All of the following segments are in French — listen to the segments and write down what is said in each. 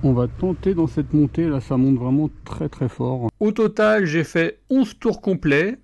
On va tenter dans cette montée, là ça monte vraiment très très fort. Au total, j'ai fait 11 tours complets.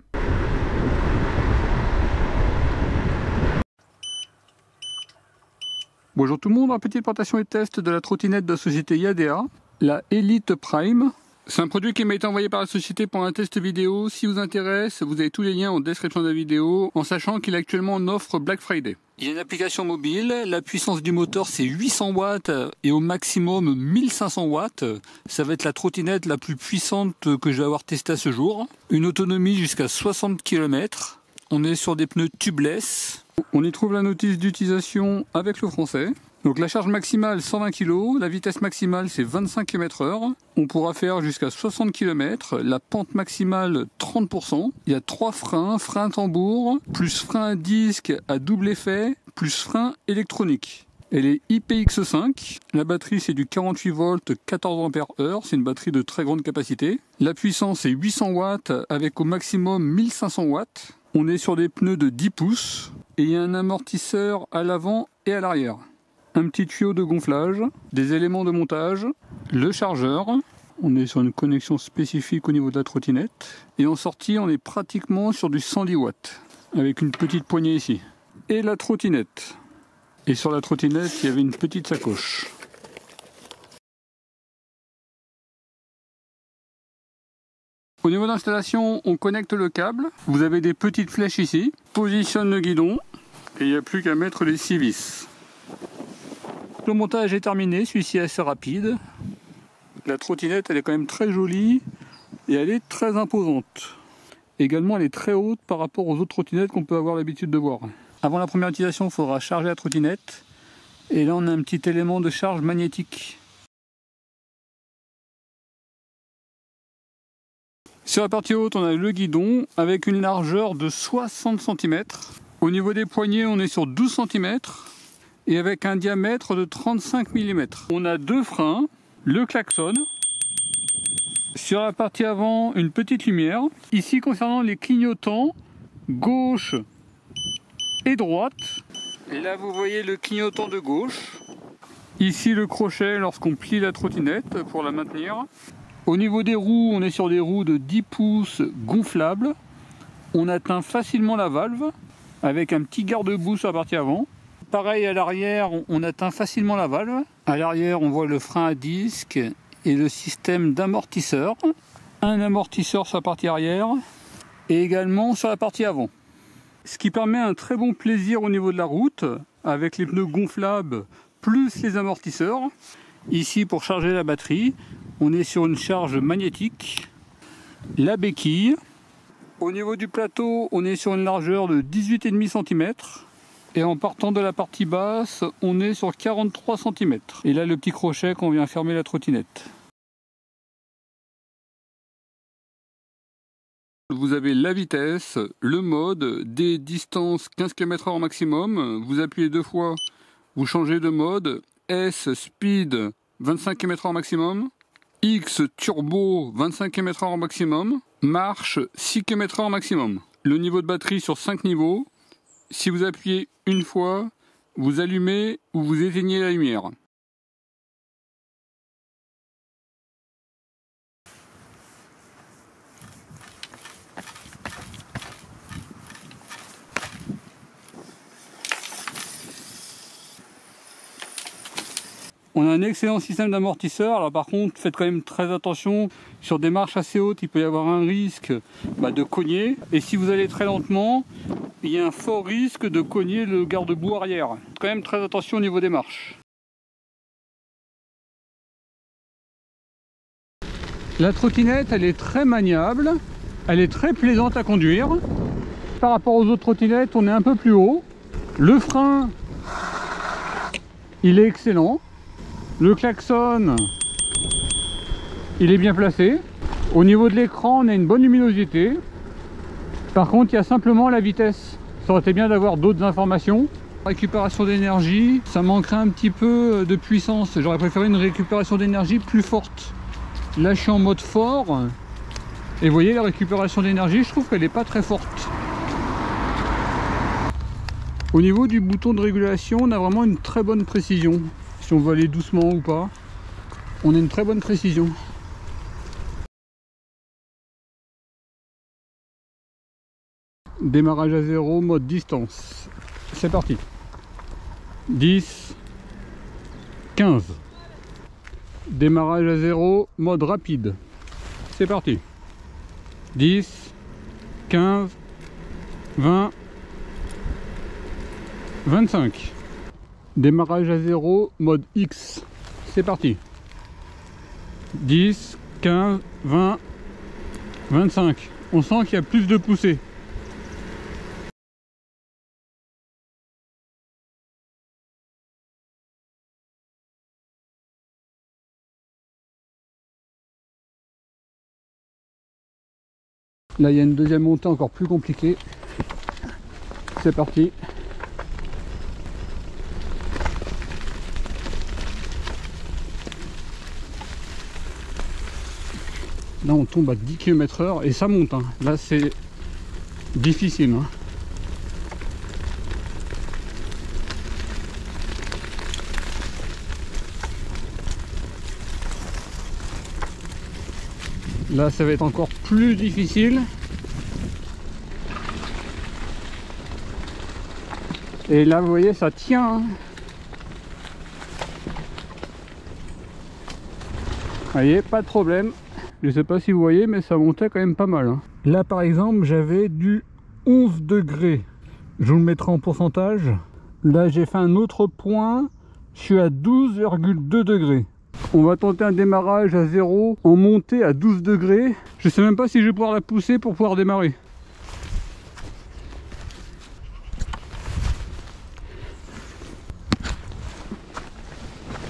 Bonjour tout le monde, une petite présentation et test de la trottinette de la société Yadea, la Elite Prime. C'est un produit qui m'a été envoyé par la société pour un test vidéo. Si vous intéresse, vous avez tous les liens en description de la vidéo, en sachant qu'il est actuellement en offre Black Friday. Il y a une application mobile, la puissance du moteur c'est 800 watts et au maximum 1500 watts. Ça va être la trottinette la plus puissante que je vais avoir testée à ce jour. Une autonomie jusqu'à 60 km. On est sur des pneus tubeless. On y trouve la notice d'utilisation avec le français. Donc la charge maximale 120 kg, la vitesse maximale c'est 25 km/h. On pourra faire jusqu'à 60 km, la pente maximale 30%. Il y a 3 freins, frein tambour, plus frein à disque à double effet, plus frein électronique. Elle est IPX5, la batterie c'est du 48 volts 14 Ah, c'est une batterie de très grande capacité. La puissance est 800 watts avec au maximum 1500 watts. On est sur des pneus de 10 pouces et il y a un amortisseur à l'avant et à l'arrière. Un petit tuyau de gonflage, des éléments de montage, le chargeur. On est sur une connexion spécifique au niveau de la trottinette. Et en sortie, on est pratiquement sur du 110 watts avec une petite poignée ici. Et la trottinette. Et sur la trottinette, il y avait une petite sacoche. Au niveau d'installation, on connecte le câble. Vous avez des petites flèches ici. Positionne le guidon. Et il n'y a plus qu'à mettre les 6 vis. Le montage est terminé, celui-ci est assez rapide. La trottinette, elle est quand même très jolie et elle est très imposante. Également, elle est très haute par rapport aux autres trottinettes qu'on peut avoir l'habitude de voir. Avant la première utilisation, il faudra charger la trottinette. Et là, on a un petit élément de charge magnétique. Sur la partie haute, on a le guidon avec une largeur de 60 cm. Au niveau des poignées, on est sur 12 cm et avec un diamètre de 35 mm. On a 2 freins, le klaxon. Sur la partie avant, une petite lumière. Ici, concernant les clignotants, gauche et droite. Et là, vous voyez le clignotant de gauche. Ici, le crochet lorsqu'on plie la trottinette pour la maintenir. Au niveau des roues, on est sur des roues de 10 pouces gonflables. On atteint facilement la valve avec un petit garde-boue sur la partie avant. Pareil à l'arrière, on atteint facilement la valve. À l'arrière, on voit le frein à disque et le système d'amortisseur. Un amortisseur sur la partie arrière et également sur la partie avant. Ce qui permet un très bon plaisir au niveau de la route avec les pneus gonflables plus les amortisseurs. Ici, pour charger la batterie, on est sur une charge magnétique. La béquille. Au niveau du plateau, on est sur une largeur de 18,5 cm. Et en partant de la partie basse, on est sur 43 cm. Et là, le petit crochet qu'on vient fermer la trottinette. Vous avez la vitesse, le mode, des distances 15 km/h maximum. Vous appuyez 2 fois, vous changez de mode. S, speed, 25 km/h maximum. X, turbo, 25 km/h maximum. Marche, 6 km/h maximum. Le niveau de batterie sur 5 niveaux. Si vous appuyez une fois, vous allumez ou vous éteignez la lumière. On a un excellent système d'amortisseur. Alors par contre, faites quand même très attention. Sur des marches assez hautes, il peut y avoir un risque de cogner. Et si vous allez très lentement, il y a un fort risque de cogner le garde-boue arrière. Faites quand même très attention au niveau des marches. La trottinette, elle est très maniable. Elle est très plaisante à conduire. Par rapport aux autres trottinettes, on est un peu plus haut. Le frein, il est excellent. Le klaxon, il est bien placé. Au niveau de l'écran, on a une bonne luminosité. Par contre, il y a simplement la vitesse. Ça aurait été bien d'avoir d'autres informations. Récupération d'énergie, ça manquerait un petit peu de puissance. J'aurais préféré une récupération d'énergie plus forte. Là, je suis en mode fort. Et vous voyez, la récupération d'énergie, je trouve qu'elle n'est pas très forte. Au niveau du bouton de régulation, on a vraiment une très bonne précision. Si on veut aller doucement ou pas. On a une très bonne précision. Démarrage à 0, mode distance. C'est parti. 10, 15. Démarrage à 0, mode rapide. C'est parti. 10, 15, 20, 25. Démarrage à 0, mode X. C'est parti. 10, 15, 20, 25. On sent qu'il y a plus de poussée. Là, il y a une deuxième montée encore plus compliquée. C'est parti. Là, on tombe à 10 km/h et ça monte. Hein. Là, c'est difficile. Hein. Là, ça va être encore plus difficile. Et là, vous voyez, ça tient. Hein. Vous voyez, pas de problème. Je sais pas si vous voyez, mais ça montait quand même pas mal. Hein. Là, par exemple, j'avais du 11 degrés. Je vous le mettrai en pourcentage. Là, j'ai fait un autre point. Je suis à 12,2 degrés. On va tenter un démarrage à 0 en montée à 12 degrés. Je sais même pas si je vais pouvoir la pousser pour pouvoir démarrer.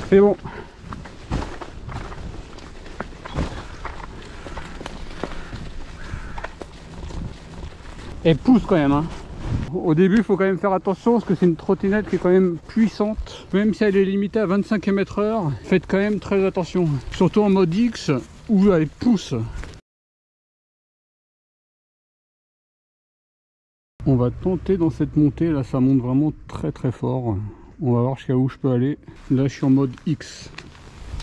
C'est bon. Elle pousse quand même. Hein. Au début, il faut quand même faire attention parce que c'est une trottinette qui est quand même puissante. Même si elle est limitée à 25 km/h, faites quand même très attention. Surtout en mode X où elle pousse. On va tenter dans cette montée. Là, ça monte vraiment très très fort. On va voir jusqu'à où je peux aller. Là, je suis en mode X.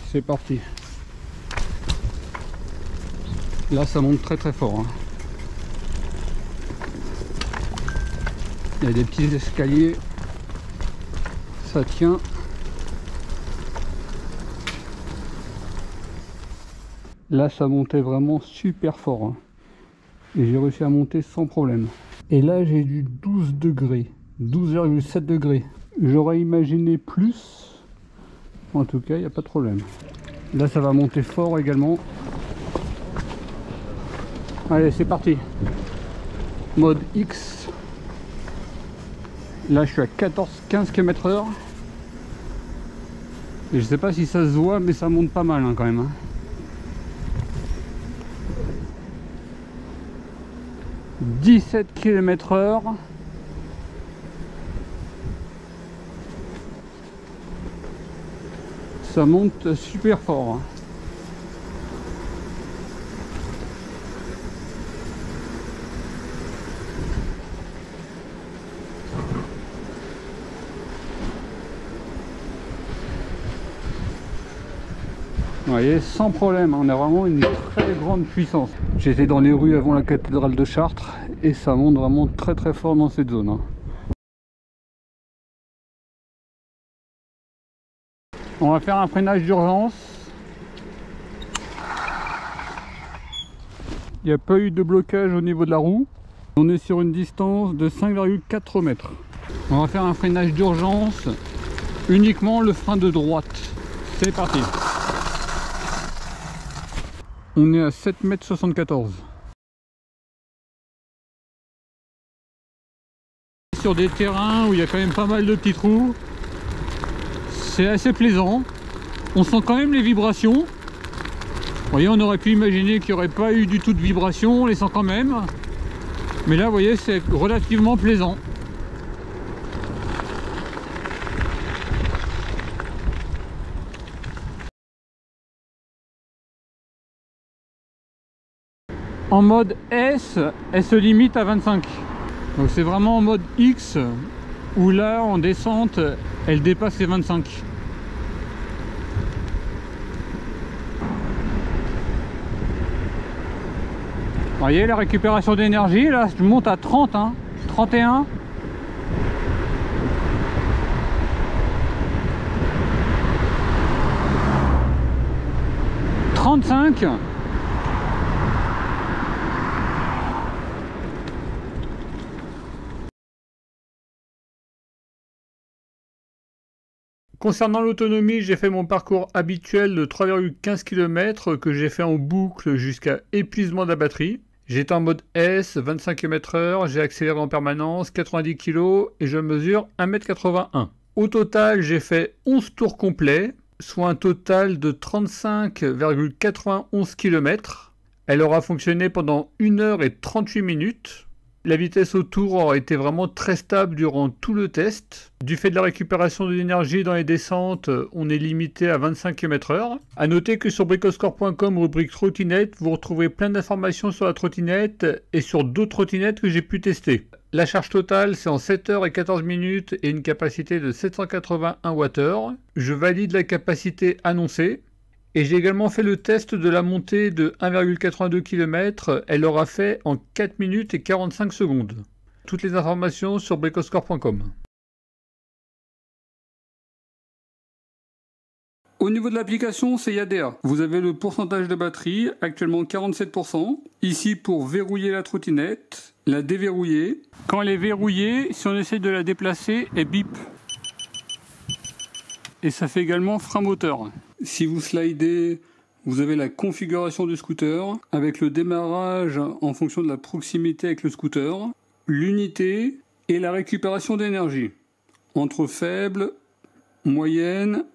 C'est parti. Là, ça monte très très fort. Hein. Il y a des petits escaliers, ça tient. Là, ça montait vraiment super fort. Hein. Et j'ai réussi à monter sans problème. Et là, j'ai du 12 degrés, 12,7 degrés. J'aurais imaginé plus. En tout cas, il n'y a pas de problème. Là, ça va monter fort également. Allez, c'est parti. Mode X. Là, je suis à 14-15 km/h. Et je sais pas si ça se voit, mais ça monte pas mal hein, quand même. Hein. « 17 km/h. Ça monte super fort. Hein. Vous voyez, sans problème, on a vraiment une très grande puissance. J'étais dans les rues avant la cathédrale de Chartres et ça monte vraiment très très fort dans cette zone. Hein. On va faire un freinage d'urgence. Il n'y a pas eu de blocage au niveau de la roue. On est sur une distance de 5,4 mètres. On va faire un freinage d'urgence, uniquement le frein de droite. C'est parti. On est à 7,74 m. Sur des terrains où il y a quand même pas mal de petits trous. C'est assez plaisant. On sent quand même les vibrations. Vous voyez, on aurait pu imaginer qu'il n'y aurait pas eu du tout de vibrations. On les sent quand même. Mais là, vous voyez, c'est relativement plaisant. En mode S, elle se limite à 25. Donc c'est vraiment en mode X où là en descente elle dépasse les 25. voyez la récupération d'énergie, là je monte à 30, hein, 31. Concernant l'autonomie, j'ai fait mon parcours habituel de 3,15 km que j'ai fait en boucle jusqu'à épuisement de la batterie. J'étais en mode S, 25 km/h, j'ai accéléré en permanence, 90 kg et je mesure 1,81 m. Au total, j'ai fait 11 tours complets, soit un total de 35,91 km. Elle aura fonctionné pendant 1 h et 38 minutes. La vitesse au tour aura été vraiment très stable durant tout le test. Du fait de la récupération de l'énergie dans les descentes, on est limité à 25 km/h. A noter que sur bricoscore.com, rubrique trottinette, vous retrouverez plein d'informations sur la trottinette et sur d'autres trottinettes que j'ai pu tester. La charge totale, c'est en 7 h et 14 minutes et une capacité de 781 Wh. Je valide la capacité annoncée. Et j'ai également fait le test de la montée de 1,82 km. Elle aura fait en 4 minutes et 45 secondes. Toutes les informations sur bricoscore.com. Au niveau de l'application, c'est Yadea. Vous avez le pourcentage de batterie, actuellement 47%. Ici pour verrouiller la trottinette, la déverrouiller. Quand elle est verrouillée, si on essaye de la déplacer, elle bip. Et ça fait également frein moteur. Si vous slidez, vous avez la configuration du scooter avec le démarrage en fonction de la proximité avec le scooter, l'unité et la récupération d'énergie entre faible, moyenne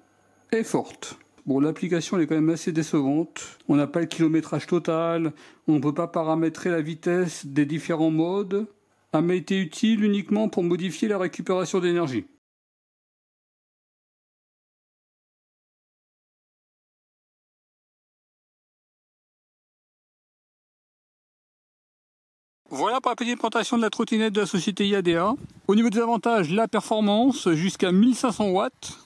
et forte. Bon, l'application elle est quand même assez décevante. On n'a pas le kilométrage total, on ne peut pas paramétrer la vitesse des différents modes. Elle m'a été utile uniquement pour modifier la récupération d'énergie. Voilà pour la petite présentation de la trottinette de la société Yadea. Au niveau des avantages, la performance jusqu'à 1500 watts.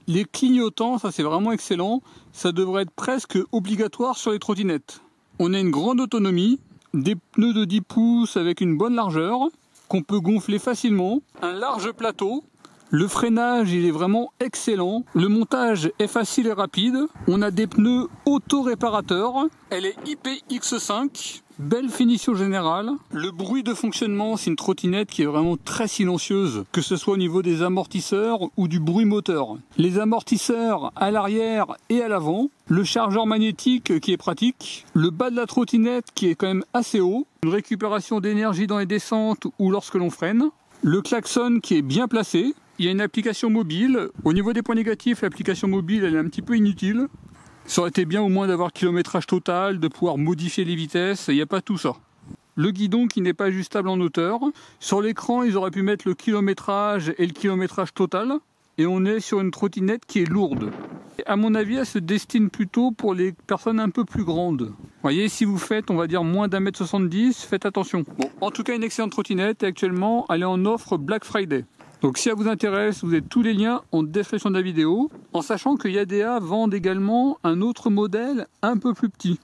Les clignotants, ça c'est vraiment excellent. Ça devrait être presque obligatoire sur les trottinettes. On a une grande autonomie, des pneus de 10 pouces avec une bonne largeur, qu'on peut gonfler facilement, un large plateau. Le freinage, il est vraiment excellent. Le montage est facile et rapide. On a des pneus auto-réparateurs. Elle est IPX5. Belle finition générale. Le bruit de fonctionnement, c'est une trottinette qui est vraiment très silencieuse, que ce soit au niveau des amortisseurs ou du bruit moteur. Les amortisseurs à l'arrière et à l'avant. Le chargeur magnétique qui est pratique. Le bas de la trottinette qui est quand même assez haut. Une récupération d'énergie dans les descentes ou lorsque l'on freine. Le klaxon qui est bien placé. Il y a une application mobile. Au niveau des points négatifs, l'application mobile elle est un petit peu inutile. Ça aurait été bien au moins d'avoir kilométrage total, de pouvoir modifier les vitesses, il n'y a pas tout ça. Le guidon qui n'est pas ajustable en hauteur. Sur l'écran, ils auraient pu mettre le kilométrage et le kilométrage total. Et on est sur une trottinette qui est lourde. Et à mon avis, elle se destine plutôt pour les personnes un peu plus grandes. Vous voyez, si vous faites, on va dire, moins d'1,70 m, faites attention. Bon, en tout cas, une excellente trottinette et actuellement, elle est en offre Black Friday. Donc si ça vous intéresse, vous avez tous les liens en description de la vidéo, en sachant que Yadea vend également un autre modèle un peu plus petit.